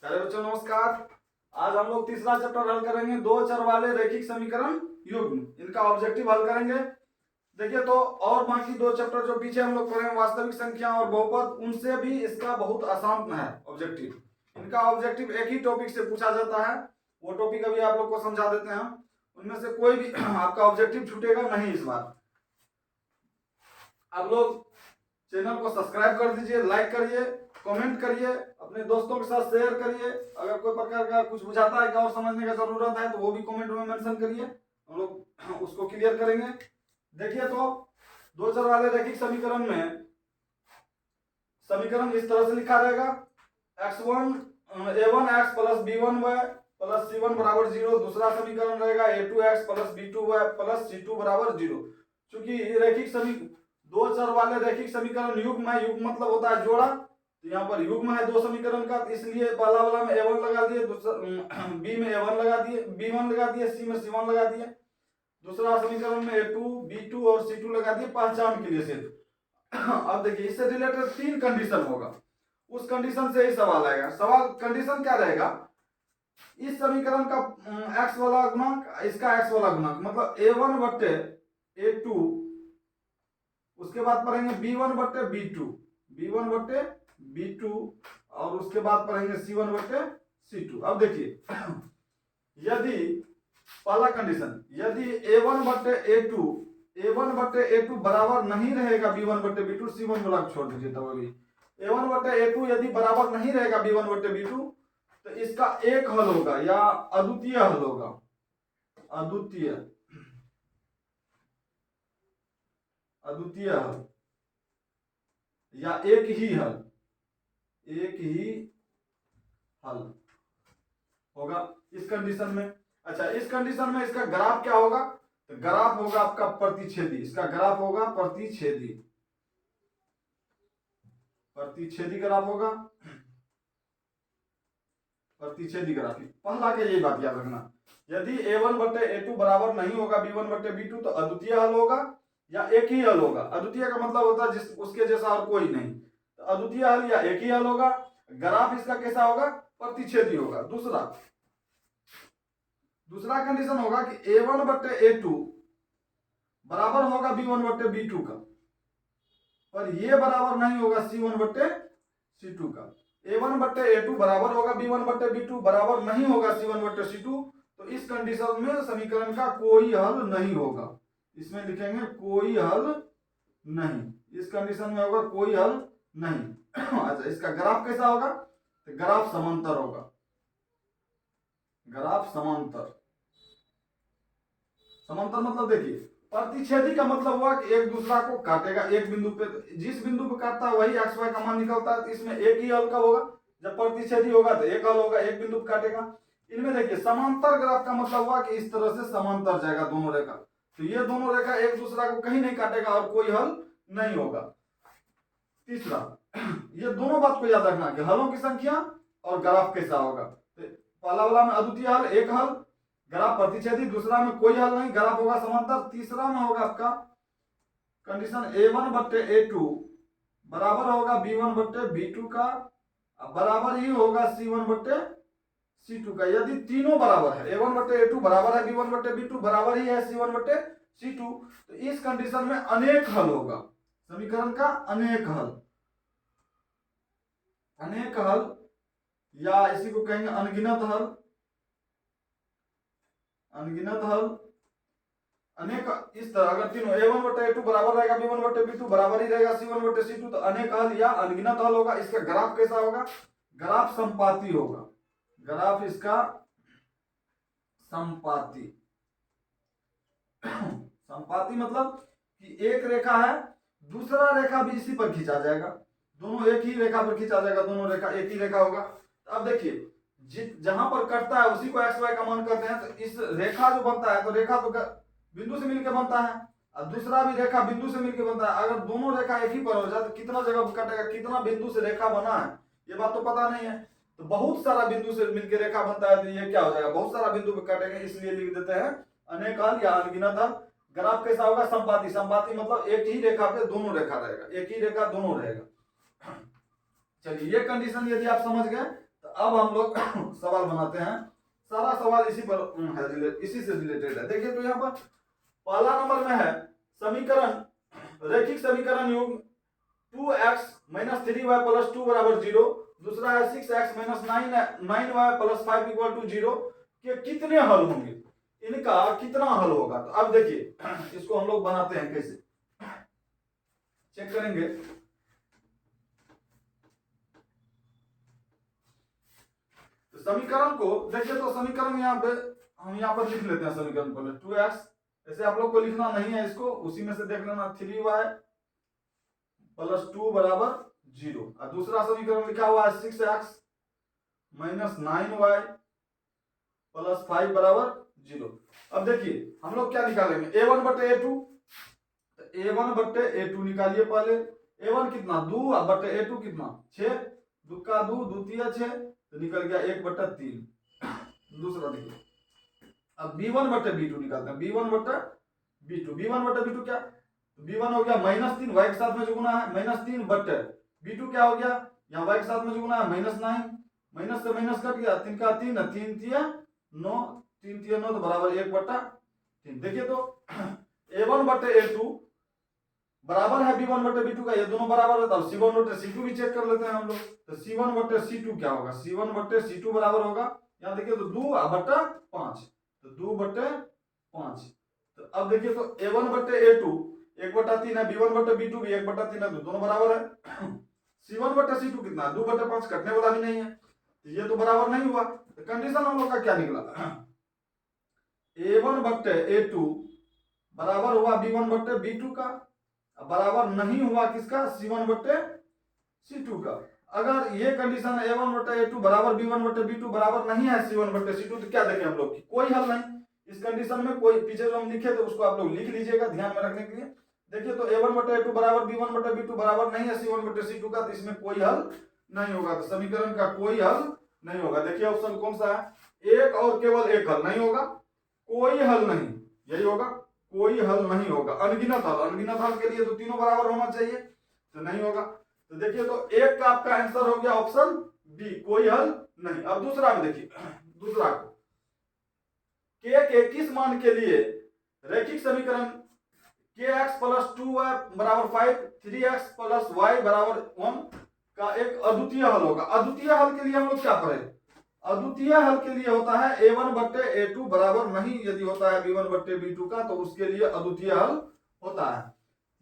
चलिए बच्चों नमस्कार। आज हम लोग तीसरा चैप्टर हल करेंगे, दो चर वाले रैखिक समीकरण युग्म। इनका ऑब्जेक्टिव हल करेंगे। देखिए तो और बाकी दो चैप्टर जो पीछे हम लोग पढ़े वास्तविक संख्या और बहुपद, उनसे भी इसका बहुत आसान है ऑब्जेक्टिव। इनका ऑब्जेक्टिव एक ही टॉपिक से पूछा जाता है, वो टॉपिक अभी आप लोग को समझा देते हैं हम। उनमें से कोई भी आपका ऑब्जेक्टिव छूटेगा नहीं इस बार। आप लोग चैनल को सब्सक्राइब कर दीजिए, लाइक करिए, कमेंट करिए, अपने दोस्तों के साथ शेयर करिए। अगर कोई प्रकार का कुछ बुझाता है कि और समझने का जरूरत है तो वो भी कमेंट में मेंशन करिए, हम लोग उसको क्लियर करेंगे। देखिए तो दो चर वाले रैखिक समीकरण में समीकरण इस तरह से लिखा रहेगा, x1 a1x plus b1y plus c1 बराबर 0। दूसरा समीकरण रहेगा a2x plus b2y plus c2 बराबर 0। चूंकि रैखिक दो चर वाले रैखिक समीकरण युग्म है, युग्म मतलब होता है जोड़ा, तो यहाँ पर युग्म है दो समीकरण का, इसलिए पहला वाला में a1 लगा दिए, दूसरा b में a1 लगा दिए, b1 लगा दिए, c में c1 लगा दिए। दूसरा समीकरण में a2 b2 और c2 लगा दिए पहचान के लिए सिर्फ। अब देखिए इससे रिलेटेड तीन कंडीशन होगा, उस कंडीशन से ही सवाल आएगा। सवाल कंडीशन क्या रहेगा, इस समीकरण का x वाला गुणांक, इसका x वाला गुणांक, मतलब a1 बट्टे a2, उसके बाद पढ़ेंगे b1 बट्टे b2, b1 बट्टे b2, और उसके बाद पढ़ेंगे c1 बट्टे c2। अब देखिए यदि पहला कंडीशन, यदि a1 बट्टे a2 बराबर नहीं रहेगा b1 बट्टे b2, c1 वाला छोड़ दीजिए। तब अभी a1 बट्टे a2 यदि बराबर नहीं रहेगा b1 बट्टे b2, तो इसका एक हल होगा या अद्वितीय हल होगा, अद्वितीय हल या एक ही हल होगा इस कंडीशन में। अच्छा, इस कंडीशन में इसका ग्राफ क्या होगा, तो ग्राफ होगा आपका प्रतिच्छेदी, इसका ग्राफ होगा प्रतिच्छेदी ग्राफ होगा, प्रतिच्छेदी ग्राफ। पहला के यही बात याद रखना, यदि a1 बट्टे a2 बराबर नहीं होगा b1 बट्टे b2 तो अद्वितीय हल होगा या एक ही हल होगा। अद्वितीय का मतलब होता है जिस उसके जैसा और कोई नहीं, तो अद्वितीय हल या एक ही हल होगा। ग्राफ इसका कैसा होगा, प्रतिच्छेदी होगा। दूसरा कंडीशन होगा कि a1 बट्टे a2 बराबर होगा b1 बट्टे b2 का, पर ये बराबर नहीं होगा c1 बट्टे c2 का। a1 बट्टे a2 बराबर होगा b1 बट्टे b2, बराबर नहीं होगा c1 बट्टे c2, तो इस कंडीशन में समीकरण का कोई हल नहीं होगा। इसमें लिखेंगे कोई हल नहीं, इस कंडीशन में होगा कोई हल नहीं। अच्छा, इसका ग्राफ कैसा होगा, तो ग्राफ समांतर होगा, ग्राफ समांतर मतलब देखिए प्रतिच्छेदी का मतलब हुआ कि एक दूसरा को काटेगा एक बिंदु पे, जिस बिंदु पे काटता है वही एक्स वाई का मान निकलता है, तो इसमें एक ही हल का होगा। जब प्रतिच्छेदी होगा तो एक हल होगा, एक बिंदु पे काटेगा। इनमें देखिए समांतर ग्राफ का मतलब हुआ कि इस तरह से समांतर जाएगा दोनों रेखा, तो ये दोनों रेखा एक दूसरा को कहीं नहीं काटेगा और कोई हल नहीं होगा। तीसरा, ये दोनों बात को याद रखना कि हलों की संख्या और ग्राफ कैसा होगा। तो पहला वाला में अद्वितीय हल एक हल, ग्राफ प्रतिच्छेदी, दूसरा में कोई हल नहीं, ग्राफ होगा समांतर। तीसरा में होगा आपका कंडीशन a1 बट्टे a2 बराबर होगा b1 बट्टे b2 का, बराबर ही होगा c1 बट्टे c2 का। यदि तीनों बराबर है, a1 बट्टे a2 बराबर है b1 बट्टे b2, बराबर ही है c1 बट्टे c2, तो इस कंडीशन में अनेक हल होगा, समीकरण का अनेक हल या इसी को कहेंगे अनगिनत हल, अनेक। इस तरह अगर तीनों a1 बट्टे a2 बराबर रहेगा b1 बट्टे b2, बराबर ही रहेगा c1 बट्टे c2, तो अनेक हल या अनगिनत हल होगा। इसका ग्राफ कैसा होगा, ग्राफ संपाती होगा, ग्राफ इसका संपाती मतलब कि एक रेखा है, दूसरा रेखा भी इसी पर खींचा जाएगा, दोनों एक ही रेखा पर खींचा जाएगा, दोनों रेखा एक ही रेखा होगा। तो अब देखिए जहां पर कटता है उसी को एक्स वाई का मान करते हैं, तो इस रेखा जो बनता है, तो रेखा तो बिंदु से मिलकर बनता है, और दूसरा भी रेखा बिंदु से मिलकर बनता है। अगर दोनों रेखा एक ही पर हो जाए तो कितना जगह कटेगा, कितना बिंदु से रेखा बना है ये बात तो पता नहीं है, तो बहुत सारा बिंदु से मिलकर रेखा बनता है, तो ये क्या हो जाएगा, बहुत सारा बिंदु पे काटेंगे, इसलिए लिख देते हैं अनेक हल या अनगिनत हल। ग्राफ कैसा होगा, संपाती मतलब एक ही रेखा पे दोनों रेखा रहेगा, एक ही रेखा दोनों रहेगा। चलिए ये कंडीशन यदि आप समझ गए तो अब हम लोग सवाल बनाते हैं। सारा सवाल इसी पर है, इसी से रिलेटेड है। देखिए तो यहाँ पर पहला नंबर में है समीकरण, रैखिक समीकरण योग 2x - 3y + 2 = 0। दूसरा है 6x - 9y + 5 = 0 के कितने हल होंगे, इनका कितना हल होगा। तो अब देखिए इसको हम लोग बनाते हैं, कैसे चेक करेंगे। तो समीकरण को देखिए, तो समीकरण यहाँ पे हम यहाँ पर लिख लेते हैं समीकरण को 2x, ऐसे आप लोग को लिखना नहीं है, इसको उसी में से देख लेना 3y + 2 = 0। और दूसरा समीकरण लिखा हुआ है 6x - 9y + 5 = 0। अब देखिए हम लोग क्या निकालेंगे, a1 बटे a2, a1 बटे a2 निकालिए पहले। a1 कितना 2 बटे a2 कितना 6, 2 का 2 द्वितीय 6, तो निकल गया 1/3। दूसरा देखिए, अब b1 बटे b2 निकालते हैं, b1 बटे b2, b1 बटे b2 क्या, b1 हो गया -3, y के साथ में जो गुना है -3 बटे b2 क्या हो गया, यहाँ y के साथ में जो गुना है -9, माइनस से माइनस कट गया, 3 का 3, 3 तिया 9, 3 तिया 9 तो बराबर 1/3। देखिए तो a1 बटे a2 बराबर है b1 बटे b2 का, ये दोनों बराबर है, तब c1 बटे c2 भी चेक कर लेते हैं हम लोग। तो c1 बटे c2 क्या होगा, c1 बटे c2 बराबर होगा, यहाँ देखिए तो 2/5, तो 2/5। तो अब देखिए तो a1 बटे a2 1/3 है, b1 बटे b2 भी 1/3 है, तो दोनों बराबर है। c1 बटे c2 कितना है 2/5, कटने वाला भी नहीं है, तो ये तो बराबर नहीं हुआ। तो कंडीशन हम लोग का क्या निकला, a1 बटे a2 बराबर हुआ b1 बटे b2 का, बराबर नहीं हुआ किसका, c1 बटे c2 का। अगर ये कंडीशन a1 बटे a2 बराबर b1 बटे b2 बराबर नहीं है c1 बटे c2, तो क्या देखें हम लोग, कोई हल नहीं। इस कंडीशन में कोई पीछे जो हम लिखे तो उसको आप लोग लिख लीजिएगा ध्यान में रखने के लिए। देखिए तो a1 बटे a2 बराबर b1 बटे b2 बराबर नहीं है c1 बटे c2 का, तो इसमें कोई हल नहीं होगा, तो समीकरण का कोई हल नहीं होगा। देखिए ऑप्शन कौन सा है, एक और केवल एक हल नहीं होगा, कोई हल नहीं, यही होगा, कोई हल नहीं होगा। अनगिनत हल, अनगिनत हल के लिए तो तीनों बराबर होना चाहिए, तो नहीं होगा। तो देखिए तो एक का आपका आंसर हो गया ऑप्शन बी, कोई हल नहीं। अब दूसरा में देखिए, दूसरा को के किस मान के लिए रैखिक समीकरण kx + 2y = 5, 3x + y = 1 का एक अद्वितीय हल होगा। अद्वितीय हल के लिए हम लोग क्या पढ़े, अद्वितीय हल के लिए होता है a1 बटे a2 बराबर नहीं यदि होता है b1 बटे b2 का, तो उसके लिए अद्वितीय हल होता है।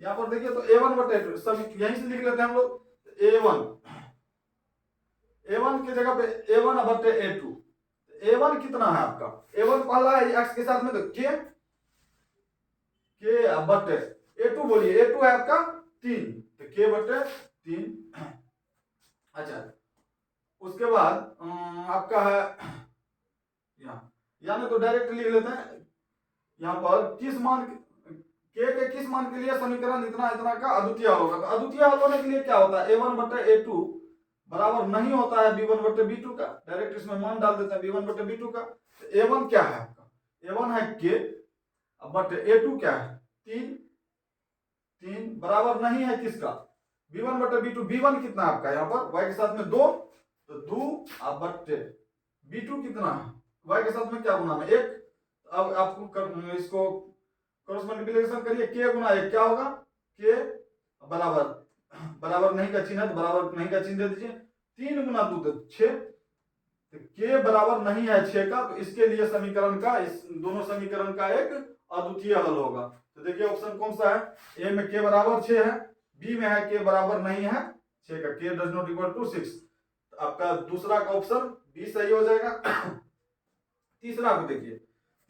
यहाँ पर देखिए तो a1 बटे a2 सब यहीं से लिख लेते हैं हम लोग, a1 की जगह पे a1 बटे a2, a1 कितना है आपका, a1 पहला है x के साथ में, तो k बटे a2 बोलिए, a2 है आपका 3, तो k बटे 3। अच्छा उसके बाद आपका है यहाँ तो डायरेक्ट लिख लेते हैं, यहाँ पर किस मान के किस मान के लिए समीकरण इतना इतना का अद्वितीय हल होगा। तो अद्वितीय हल होने के लिए क्या होता है, a1 बटे a2 बराबर नहीं होता है b1 बटे b2 का, डायरेक्ट इसमें मान डाल देते हैं b1 बटे b2 का। तो a1 क्या है आपका, a1 है k बटे a2 क्या है 3 बराबर नहीं है किसका, b1 बटे b2। b1 कितना है आपका यहाँ पर y के साथ में 2, तो 2 बटे b2 कितना है, y के साथ में क्या गुना में 1। अब आपको इसको क्रॉस मल्टीप्लिकेशन करिए, k गुना 1 क्या होगा, k बराबर नहीं का चिन्ह है, तो बराबर नहीं का चिन्ह दे दीजिए, 3 गुना 2 तो 6, तो k बराबर नहीं है 6 का, तो इसके लिए समीकरण का, इस दोनों समीकरण का एक अद्वितीय हल होगा। तो देखिए ऑप्शन कौन सा है, a में k बराबर 6 है, b में है k बराबर नहीं है 6 का, k does not equal to 6, तो आपका दूसरा का ऑप्शन बी सही हो जाएगा। तीसरा को देखिए,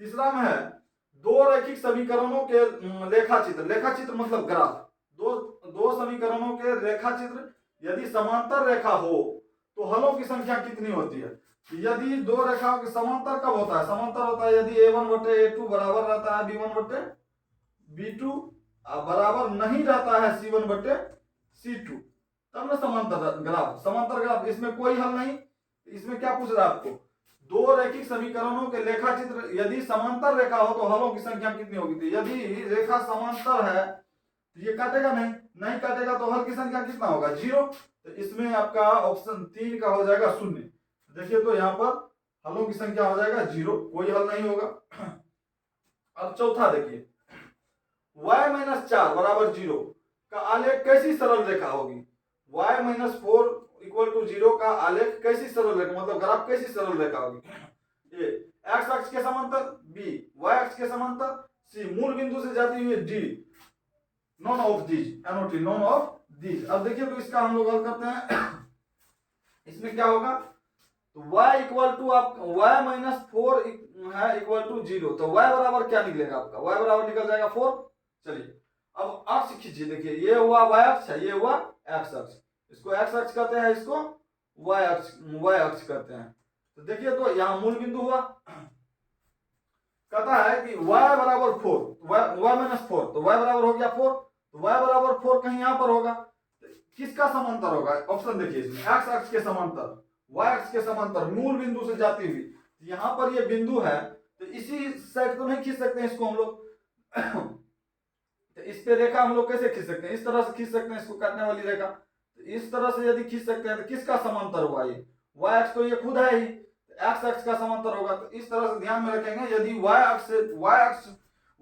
तीसरा में है दो रैखिक समीकरणों के लेखा चित्र, लेखा चित्र मतलब ग्राफ, दो समीकरणों के रेखा चित्र यदि समांतर रेखा हो तो हलों की संख्या कितनी होती है। यदि दो रेखाओं के समांतर कब होता है, समांतर होता है यदि a1 बटे a2 बराबर रहता है b1 बटे b2, बराबर नहीं रहता है c1 बटे c2, तब ना समांतर ग्राफ। समांतर ग्राफ इसमें कोई हल नहीं, इसमें क्या पूछ रहा है आपको, दो रैखिक समीकरणों के लेखा चित्र यदि समांतर रेखा हो तो हलों की संख्या कितनी होगी। यदि रेखा समांतर है तो ये काटेगा नहीं, नहीं काटेगा तो हल की संख्या कितना होगा 0, तो इसमें आपका ऑप्शन 3 का हो जाएगा 0। देखिए तो यहाँ पर हलों की संख्या हो जाएगा 0, कोई हल नहीं होगा। अब चौथा देखिए, y-4 बराबर 0 का आलेख कैसी सरल रेखा होगी। y-4 इक्वल टू 0 का आलेख कैसी सरल रेखा, मतलब ग्राफ कैसी सरल रेखा होगी। ए x अक्ष के समांतर, b y अक्ष के समांतर, c मूल बिंदु से जाती हुई, d none of these, NOT none of these. अब देखिए तो इसका हम लोग हल करते हैं। इसमें क्या होगा, तो y इक्वल टू आप y-4 है इक्वल टू 0, तो y बराबर क्या निकलेगा आपका, y बराबर निकल जाएगा 4। चलिए अब अक्ष खींचिए, देखिए ये हुआ y अक्ष है, ये हुआ x अक्ष, इसको x अक्ष कहते हैं, इसको y अक्ष कहते हैं। तो देखिए तो यहाँ मूल बिंदु हुआ, कहता है कि y बराबर 4, y-4, तो y बराबर हो गया 4, तो y बराबर 4 कहीं यहाँ पर होगा, किसका समांतर होगा, ऑप्शन देखिए इसमें, x अक्ष के समांतर, y अक्ष के समांतर, मूल बिंदु से जाती हुई। यहाँ पर ये बिंदु है, तो इसी साइड तो नहीं खींच सकते हैं इसको हम लोग। तो इस पे रेखा हम लोग कैसे खींच सकते हैं, इस तरह से खींच सकते हैं इसको, काटने वाली रेखा। तो इस तरह से यदि खींच सकते हैं तो किसका समांतर हुआ ये, y अक्ष तो ये खुद है ही, x अक्ष का समांतर होगा। तो इस तरह से ध्यान में रखेंगे, यदि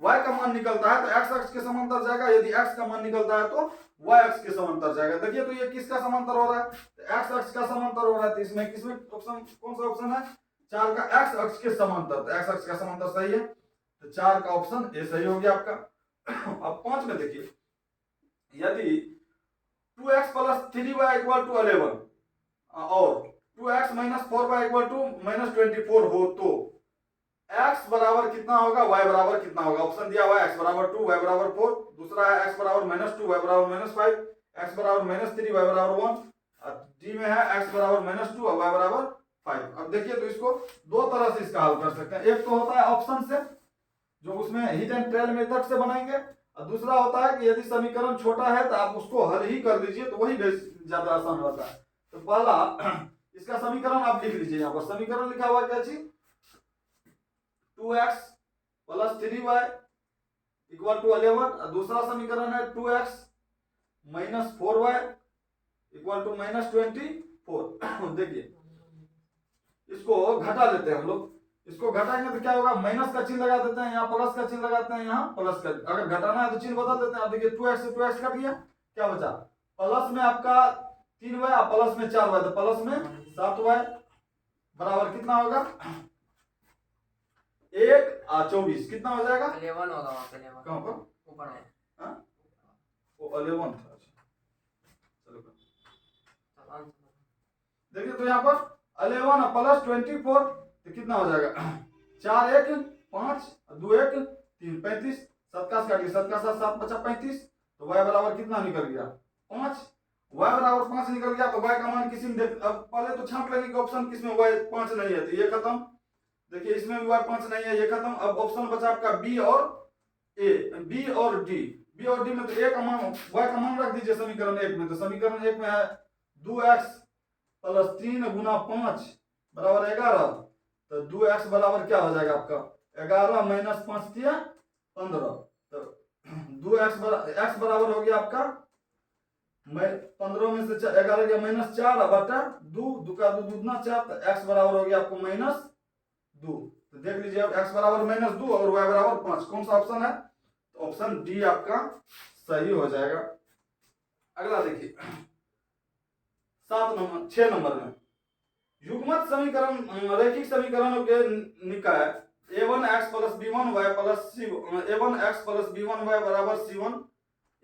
y का मान निकलता है तो x अक्ष के समांतर जाएगा, यदि x का मान निकलता है तो y अक्ष के समांतर जाएगा। देखिए तो ये किसका समांतर हो रहा है, तो x अक्ष का समांतर हो रहा है। तो इसमें किसमें ऑप्शन, कौन सा ऑप्शन है, 4 का, x अक्ष के समांतर, तो x अक्ष का समांतर सही है, तो 4 का ऑप्शन ए सही हो गया आपका। अब 5 में देखिए, यदि 2x plus 3y equal to 11 और 2x minus 4y equal to minus 24 हो तो x बराबर कितना होगा, y बराबर कितना होगा। ऑप्शन दिया हुआ है x बराबर 2, y बराबर 4, दूसरा है x बराबर -2, y बराबर -5, x बराबर -3, y बराबर 1, डी में है x बराबर -2 और y बराबर 5। अब देखिए तो इसको दो तरह से इसका हल कर सकते हैं, एक तो होता है ऑप्शन से, जो उसमें हिट एंड ट्रेल मेथड से बनाएंगे, और दूसरा होता है कि यदि समीकरण छोटा है तो आप उसको हल ही कर लीजिए, तो वही ज्यादा आसान होता है। तो पहला इसका समीकरण आप लिख लीजिए, यहाँ पर समीकरण लिखा हुआ क्या चीज, 2x plus 3y equal to 11, और दूसरा समीकरण है 2x minus 4y equal to minus 24। देखिए इसको घटा लेते हैं हम लोग, इसको घटाएंगे तो क्या होगा, माइनस का चिन्ह लगा देते हैं, यहाँ प्लस का चिन्ह लगाते हैं, यहाँ प्लस का, अगर घटाना है तो चिन्ह बदल देते हैं। अब देखिए 2x से 2x कट गया, क्या बचा, प्लस में आपका 3y और प्लस में 4y, तो प्लस में 7y बराबर कितना होगा, 1 और 24 कितना हो जाएगा, 11 होगा वहां पे, कहां पर, ऊपर में, हां वो 11 था। चलो देखिए तो यहाँ पर 11 प्लस 24 तो कितना हो जाएगा, 4 1 5 2 1 3 35, 7 का 7 7 बचा 35, तो y बराबर कितना निकल गया 5, y बराबर 5 निकल गया। तो y का मान किसी में अब पहले तो छांट लेंगे कि ऑप्शन किसमें y 5 नहीं है, तो ये खत्म, देखिए इसमें भी y 5 नहीं है, ये खत्म। अब ऑप्शन बचा आपका b और a, b और d, b और d में तो a का मान, y का मान रख दीजिए समीकरण 1 में, तो समीकरण 1 में है 2x प्लस 3 गुना 5 बराबर 11, तो 2x बराबर क्या हो जाएगा आपका 11 माइनस 5 दिया 15, तो 2x x बराबर हो गया आपका 15 में से 11 गया माइनस 4 बटा 2, 2 का 2 दूना 4, तो x बराबर हो गया आपको -2। तो देख लीजिए अब x बराबर -2 और y बराबर 5, कौन सा ऑप्शन है, तो ऑप्शन डी आपका सही हो जाएगा। अगला देखिए 6 नंबर में युग्मत समीकरण, रैखिक समीकरणों के निकाय a1x plus b1y plus a1x plus b1y बराबर c1,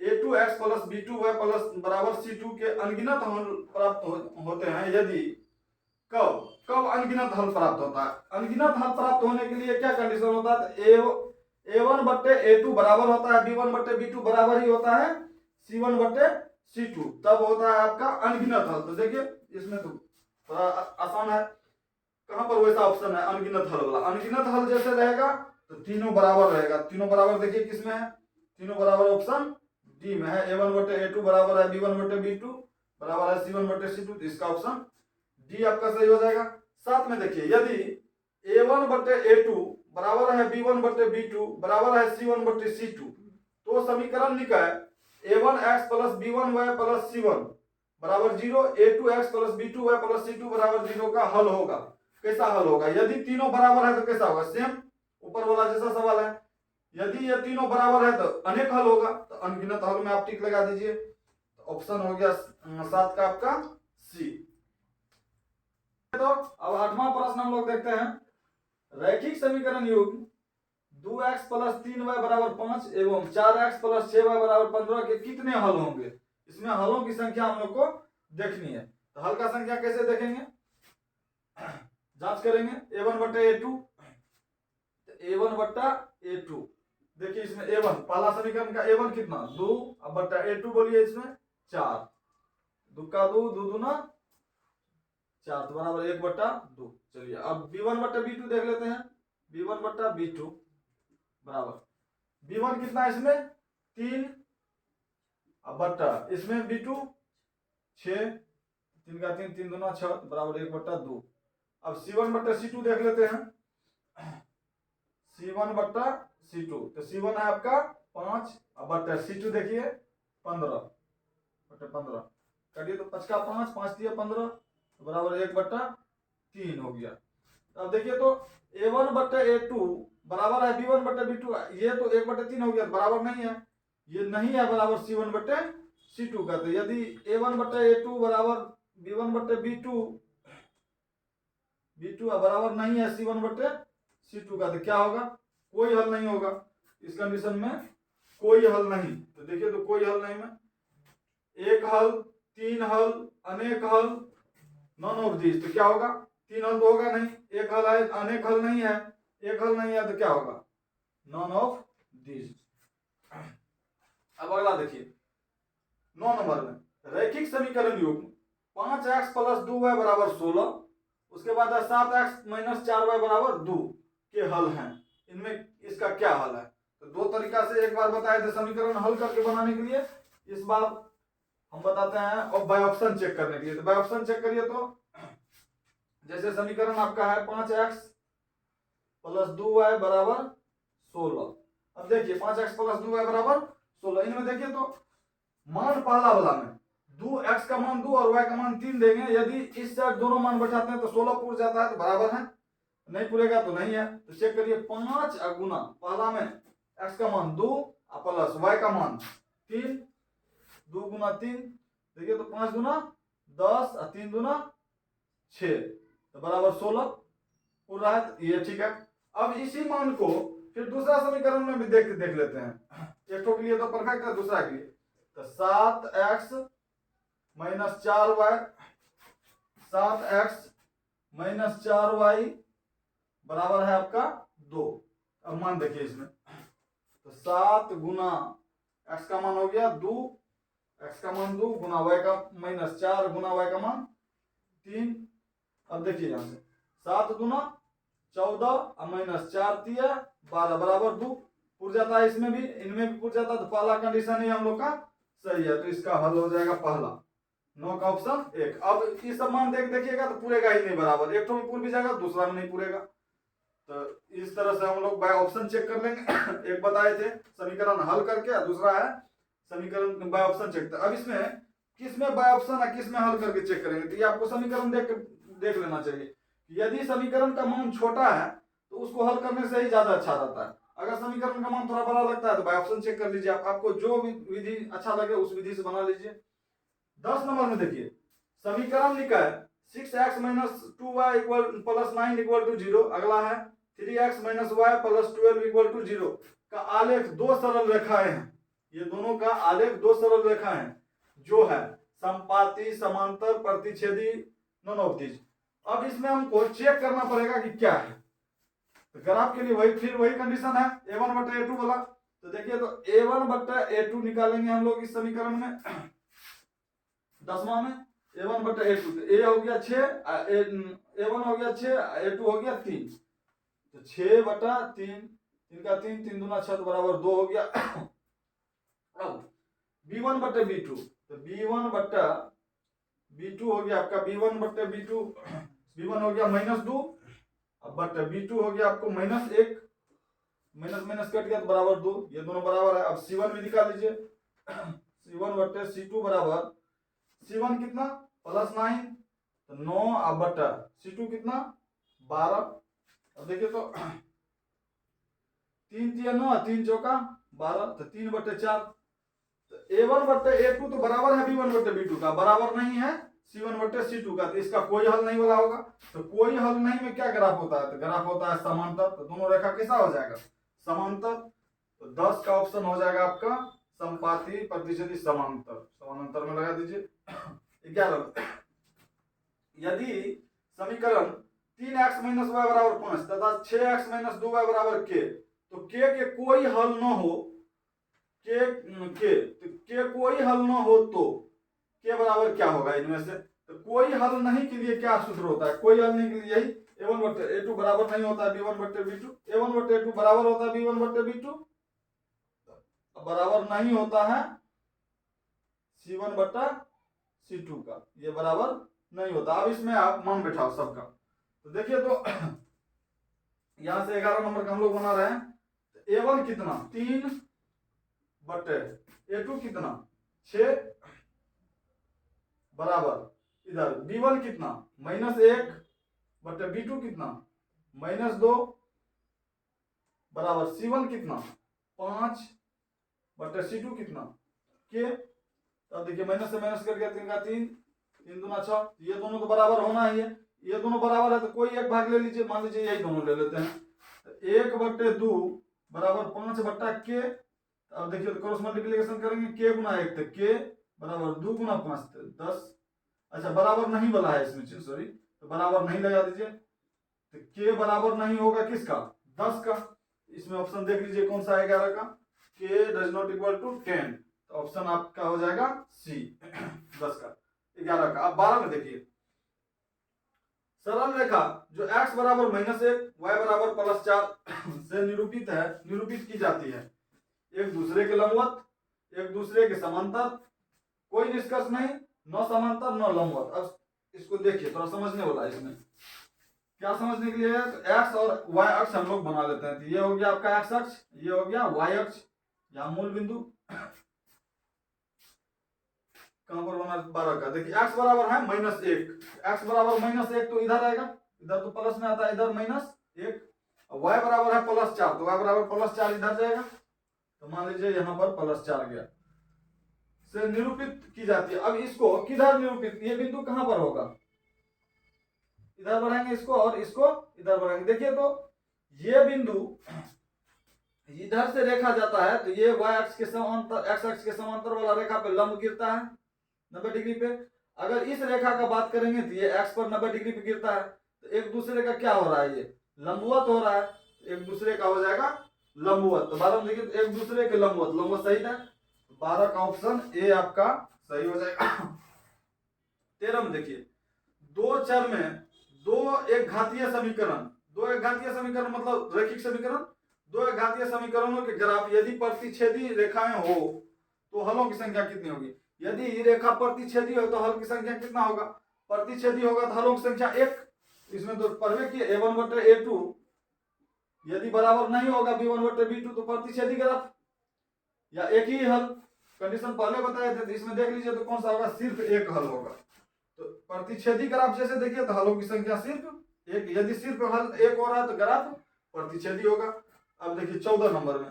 a2x plus b2y plus बराबर c2 के अनगिनत हल प्राप्त होते हैं। यदि कब अनगिनत हल प्राप्त होता है, अनगिनत हल प्राप्त होने के लिए क्या कंडीशन होता है, तो a1 बट्टे a2 बराबर होता है b1 बट्टे b2 बराबर ही होता है c1 बट्टे c2, तब होता है आपका अनगिनत हल। तो देखिए इसमें तो थोड़ा आसान है, कहां पर वैसा ऑप्शन है अनगिनत हल वाला, अनगिनत हल जैसे रहेगा तो तीनों बराबर रहेगा, तीनों बराबर देखिए किसमें है, तीनों बराबर ऑप्शन डी में है, a1 बटे a2 बराबर है b1 बटे b2 बराबर है c1 बटे c2, तो इसका ऑप्शन डी आपका सही हो जाएगा। साथ में देखिए यदि a1 बटे a2 बराबर है b1 बटे b2 बराबर है c1 बटे c2, तो समीकरण निकाय a1x plus b1y plus c1 बराबर 0, a2x plus b2y plus c2 बराबर 0 का हल होगा। कैसा हल होगा? यदि तीनों बराबर है तो कैसा होगा? सेम ऊपर वाला जैसा सवाल है। यदि ये तीनों बराबर है तो अनेक हल होगा, तो अनगिनत हल में आप टिक लगा दीजिए। तो ऑप्शन हो गया 7 का आपका सी। तो अब 8वां प्रश्न हम लोग देखते हैं। रैखिक समीकरण युग्म 2x प्लस 3y बराबर 5 एवं 4x प्लस 6y बराबर 15 के कितने हल होंगे? इसमें हलों की संख्या हम लोग को देखनी है। तो हल का संख्या कैसे देखेंगे? जांच करेंगे a1 बट्टा a2, a1 बट्टा a2। देखिए इसमें a1 पहला समीकरण का a1 कितना 2, अब बट्टा a2 बोलिए इसमें 4, 2 का 2, 2 दूना 4 तो बराबर 1 बट्टा 2। चलिए अब b1 बट्टा b2 देख लेते हैं। b1 बट्टा b2 बराबर b1 कितना है इसमें 3, अब बट्टा इसमें b2 6, 3 का 3, 3 दूना 6 तो बराबर 1 बट्टा 2। अब c1 बट्टा c2 देख लेते हैं। c1 बट्टा c2 तो c1 है आपका 5, अब बट्टा c2 देखिए 15 बट्टा 15 करिए तो 5 का 5, 5 दिया 15 तो बराबर 1 बट्टा 3 हो गया। अब देखिए तो a1 बट्टा a2 बराबर है b1 बट्टा b2, ये तो 1 बट्टा 3 हो गया, बराबर नहीं है, ये नहीं है बराबर c1 बट्टे c2 का। तो यदि a1 बट्टा a2 बराबर b1 बट्टे b2 बराबर नहीं है c1 बट्टे c2 का, तो क्या होगा? कोई हल नहीं होगा। इस कंडीशन में कोई हल नहीं। तो देखिए तो कोई हल नहीं में एक हल, तीन हल, अनेक हल, नॉन ऑफ दिस। तो क्या होगा? तीन हल तो होगा नहीं, एक हल है, अनेक हल नहीं है, एक हल नहीं है, तो क्या होगा? None of this. अब अगला देखिए 9 नंबर में रैखिक समीकरण युग्म 5x प्लस 2y बराबर 16, उसके बाद 7x माइनस 4y बराबर 2 के हल हैं। इनमें इसका क्या हल है? तो दो तरीका से एक बार बताए थे समीकरण हल करके बनाने के लिए, इस बार हम बताते हैं और बाय ऑप्शन चेक करने के लिए। तो बाय ऑप्शन चेक करिए तो जैसे समीकरण आपका है 5x प्लस 2y बराबर 16। अब देखिए 5x प्लस 2y बराबर 16, इनमें देखिए तो मान पहला वाला में 2x का मान 2 और y का मान 3 देंगे। यदि इस साइड दोनों मान बैठाते हैं तो 16 पूर जाता है, तो बराबर है, नहीं पूरेगा तो नहीं है। तो चेक करिए 5 गुना पहला में x का मान 2 प्लस y का मान 3, 2 गुना 3 देखिए तो 5 गुना 10 और 3 गुना 6 तो बराबर 16 पूर रहा है, तो ये ठीक है। अब इसी मान को फिर दूसरा समीकरण में भी देख लेते हैं। एक के लिए तो परफेक्ट है, दूसरा के लिए तो 7x minus 4y, 7x minus 4y बराबर है आपका 2। अब मान देखिए इसमें तो 7 गुना x का मान हो गया 2, x का मान 2 गुना y का माइनस 4 गुना y का मान 3। अब देखिए यहां से 7 गुना 14 और माइनस 4 दिया 12 बराबर 2 पूर जाता है, इसमें भी इनमें भी पूर जाता है। तो पहला कंडीशन ही हम लोग का सही है, तो इसका हल हो जाएगा पहला, 9 का ऑप्शन 1। अब ये सब मान देखिएगा तो पूरेगा ही नहीं बराबर, एक तो में पूर भी जाएगा दूसरा में नहीं पूरेगा। तो इस तरह से हम लोग बाय ऑप्शन चेक कर लेंगे। एक बताए थे समीकरण हल करके, दूसरा है समीकरण बाय ऑप्शन चेक। अब इसमें किस में बाय ऑप्शन है किस में हल करके चेक करेंगे, तो ये आपको समीकरण देख लेना चाहिए। यदि समीकरण का मान छोटा है तो उसको हल करने से ही ज्यादा अच्छा रहता है। अगर समीकरण का मान थोड़ा बड़ा लगता है तो बाय ऑप्शन चेक कर लीजिए, आपको जो भी विधि अच्छा लगे उस विधि से बना लीजिए। 10 नंबर में देखिए समीकरण लिखा है 6x minus 2y equal plus 9 equal to 0। अगला है 3x minus y plus 12 equal to 0 का आलेख दो सरल रेखाएं हैं। ये दोनों का आलेख दो सरल रेखाएं हैं जो है समपाती, समांतर, प्रतिच्छेदी, नॉन ऑफ दिस। अब इसमें हमको चेक करना पड़ेगा कि क्या है। तो ग्राफ के लिए फिर वही कंडीशन है a1 बट्टा a2 वाला। तो देखिए तो a1 बट्टा a2 निकालेंगे हम लोग इस समीकरण में 10वां में a1 बट्टा a2, तो a हो गया 6, a1 हो गया 6, a2 हो गया 3, तो 6 बट्टा 3, 3 का 3, 3 दूना 6 तो बराबर 2 हो गया। अब b1 बट्टा b2, तो b1 बट्टा b2 हो गया आपका b1 बट्टा b2, b1 हो गया -2, अब बट्टा b2 हो गया आपको -1, माइनस माइनस कट गया तो बराबर 2, ये दोनों बराबर है। अब c1 भी निकाल लीजिए। c1 बट्टे c2 बराबर C1 कितना +9, तो 9 अब बटा C2 कितना 12। अब देखिए तो 3 तिया 9, 3 चौका 12, तो 3/4। तो A1 बट्टे A2 तो बराबर है B1 बट्टे B2 का, बराबर नहीं है C1 बट्टे C2 का, तो इसका कोई हल नहीं वाला होगा। तो कोई हल नहीं में क्या ग्राफ होता है, तो ग्राफ होता है समांतर। तो दोनों रेखा कैसा हो जाएगा समांतर। तो 10 का ऑप्शन हो जाएगा आपका संपाती प्रतिच्छेदी समांतर, समानांतर में लगा दीजिए। 11 यदि समीकरण 3x - y = 5 तथा 6x - 2y = k, तो के कोई हल न हो, के कोई हल न हो तो के बराबर क्या होगा इनमें से। तो कोई हल नहीं के लिए क्या सूत्र होता है, कोई हल नहीं के लिए यही A1 बट्टे A2 बराबर नहीं होता है B1 बट्टे B2, A1 बट्टे A2 बराबर होता है B1 बट्टे B2, बराबर नहीं होता है C1 बट्टा C2 का, ये बराबर नहीं होता। अब इसमें आप मान बैठाओ सबका। तो देखिए तो यहां से 11 नंबर का हम लोग बना रहे हैं। तो A1 कितना 3 बट्टे A2 कितना 6 बराबर इधर B1 कितना -1 बट्टे B2 कितना -2 बराबर C1 कितना 5 बट्टे C2 कितना के। अब देखिए माइनस से माइनस करके 3 का 3, 3 दूना 6, ये दोनों तो बराबर होना ही है। ये दोनों बराबर है तो कोई एक भाग ले लीजिए, मान लीजिए यही दोनों ले लेते हैं। 1 बट्टे 2 बराबर 5 बट्टा के। अब देखिए क्रॉस मल्टीप्लिकेशन करेंगे, के गुना 1 तो के बराबर 2 गुना 5 तो 10। अच्छा बराबर नहीं वाला है इसमें, सॉरी, तो बराबर नहीं लगा दीजिए। तो के बराबर नहीं होगा किसका 10 का। इसमें ऑप्शन देख लीजिए कौन सा है 11 का, के डज नॉट इक्वल टू 10, तो ऑप्शन आपका हो जाएगा सी 10 का 11 का। अब 12 में देखिए सरल रेखा जो x बराबर -1 y बराबर +4 से निरूपित की जाती है, एक दूसरे के लंबवत, एक दूसरे के समांतर, कोई निष्कर्ष नहीं, न समांतर न लंबवत। अब इसको देखिए थोड़ा समझने वाला है। इसमें क्या समझने के लिए है, तो x और y अक्ष हम लोग बना लेते हैं। तो ये हो गया आपका x अक्ष, ये हो गया y अक्ष, या मूल बिंदु कहां पर बना 12 का। देखिए x बराबर है -1, x बराबर -1 तो इधर आएगा, इधर तो प्लस में आता है, इधर -1। y बराबर है +4, तो y बराबर +4 इधर जाएगा, तो मान लीजिए यहां पर +4 गया, से निरूपित की जाती है। अब इसको किधर निरूपित, ये बिंदु कहां पर होगा, इधर बढ़ाएंगे इसको और इसको इधर बढ़ाएंगे। देखिए तो ये बिंदु इधर से रेखा जाता है, तो ये y अक्ष के समांतर, x अक्ष के समांतर वाला रेखा पे लंब गिरता है 90 डिग्री पे। अगर इस रेखा का बात करेंगे तो ये x पर 90 डिग्री पे गिरता है, तो एक दूसरे का क्या हो रहा है, ये लंबवत हो रहा है, एक दूसरे का हो जाएगा लंबवत। तो 12 में देखिए तो एक दूसरे के लंबवत, लंबवत सही है, 12 का ऑप्शन ए आपका सही हो जाएगा। 13 में देखिए दो चर में दो एक घातीय समीकरण, दो एक घातीय समीकरण मतलब रैखिक समीकरण, दो एक घातीय समीकरणों के ग्राफ यदि प्रतिच्छेदी रेखाएं हो तो हलों की संख्या कितनी होगी। यदि रेखा प्रतिच्छेदी हो तो हल की संख्या कितना होगा, प्रतिच्छेदी होगा तो हलों की संख्या 1। इसमें तो पढ़वे कि A1 बटे A2 यदि बराबर नहीं होगा B1 बटे B2 तो प्रतिच्छेदी ग्राफ या एक ही हल, कंडीशन पहले बताए थे। तो इसमें देख लीजिए तो कौन सा होगा, सिर्फ एक हल होगा। तो प्रतिच्छेदी ग्राफ जैसे देखिए तो हलों की संख्या सिर्फ एक, यदि सिर्फ हल एक हो रहा है तो ग्राफ प्रतिच्छेदी होगा। अब देखिए 14 नंबर में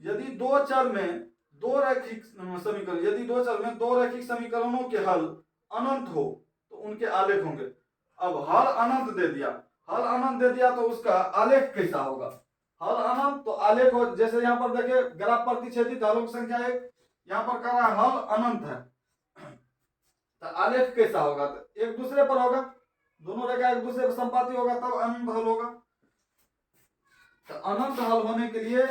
यदि दो चर में दो रैखिक समीकरण, यदि दो चर में दो रैखिक समीकरणों के हल अनंत हो तो उनके आलेख होंगे। अब हल अनंत दे दिया तो उसका आलेख कैसा होगा, हल अनंत तो आलेख हो, जैसे यहाँ पर देखिए ग्राफ प्रतिच्छेदी हलों की संख्या 1, यहाँ पर कह रहा है हल अनंत है, तो आलेख कैसा होगा, तो एक दूसरे पर होगा, दोनों रेखा एक दूसरे पर संपाती होगा तब अनंत हल होगा। तो अनंत हल होने के लिए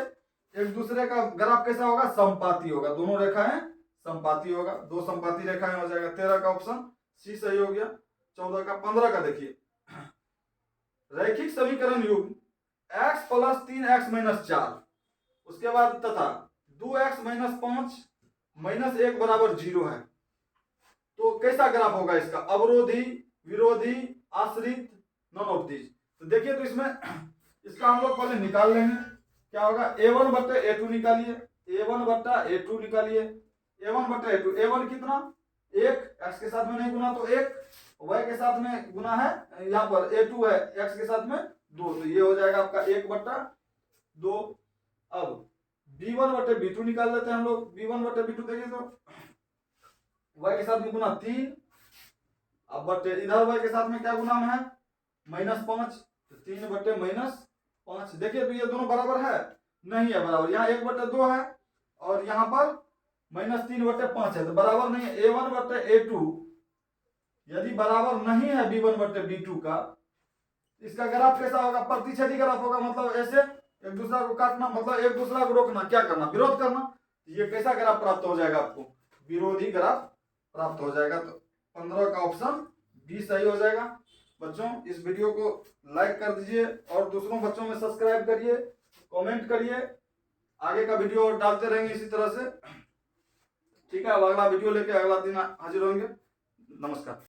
एक दूसरे का ग्राफ कैसा होगा, संपाती होगा, दोनों रेखाएं संपाती होगा, दो संपाती रेखाएं हो जाएगा। 13 का ऑप्शन सी सही हो गया। 14 का 15 का देखिए रैखिक समीकरण युग्म x + 3x - 4 उसके बाद तथा 2x - 5 - 1 बराबर 0 है, तो कैसा ग्राफ होगा इसका, अवरोधी, विरोधी, आश्रित, नॉन ऑफ दिस। तो देखिए तो इसमें इसका हम लोग पहले निकाल लेंगे, क्या होगा A1 बट्टे A2 निकालिए, A1 बट्टा A2 निकालिए, a1 बटे a2, a1 कितना 1, x के साथ में नहीं गुना तो 1, y के साथ में गुना है, यहाँ पर a2 है, x के साथ में 2, तो ये हो जाएगा आपका 1 बटा 2। अब b1 बटे b2 निकाल लेते हैं हम लोग। b1 बटे b2 देखिए तो y के साथ में गुना 3, अब बटे इधर y के साथ में क्या गुना में है -5, तो 3 बटे -5। देखिए तो ये दोनों बराबर है, नहीं है बराबर, यहाँ 1 बटे 2 है और यहाँ पर -3 बटे 5 है, तो बराबर नहीं है। a1 बटे a2 यदि बराबर नहीं है b1 बटे b2 का, इसका ग्राफ कैसा होगा, प्रतिच्छेदी ग्राफ होगा, मतलब ऐसे एक दूसरा को काटना, मतलब एक दूसरा को रोकना, क्या करना, विरोध करना। ये कैसा ग्राफ प्राप्त हो जाएगा आपको, विरोधी ग्राफ प्राप्त हो जाएगा। तो 15 का ऑप्शन बी सही हो जाएगा। बच्चों इस वीडियो को लाइक कर दीजिए और दूसरों बच्चों में सब्सक्राइब करिए, कमेंट करिए, आगे का वीडियो डालते रहेंगे इसी तरह से। ठीक है, अब अगला वीडियो लेके अगला दिन हाजिर होंगे। नमस्कार।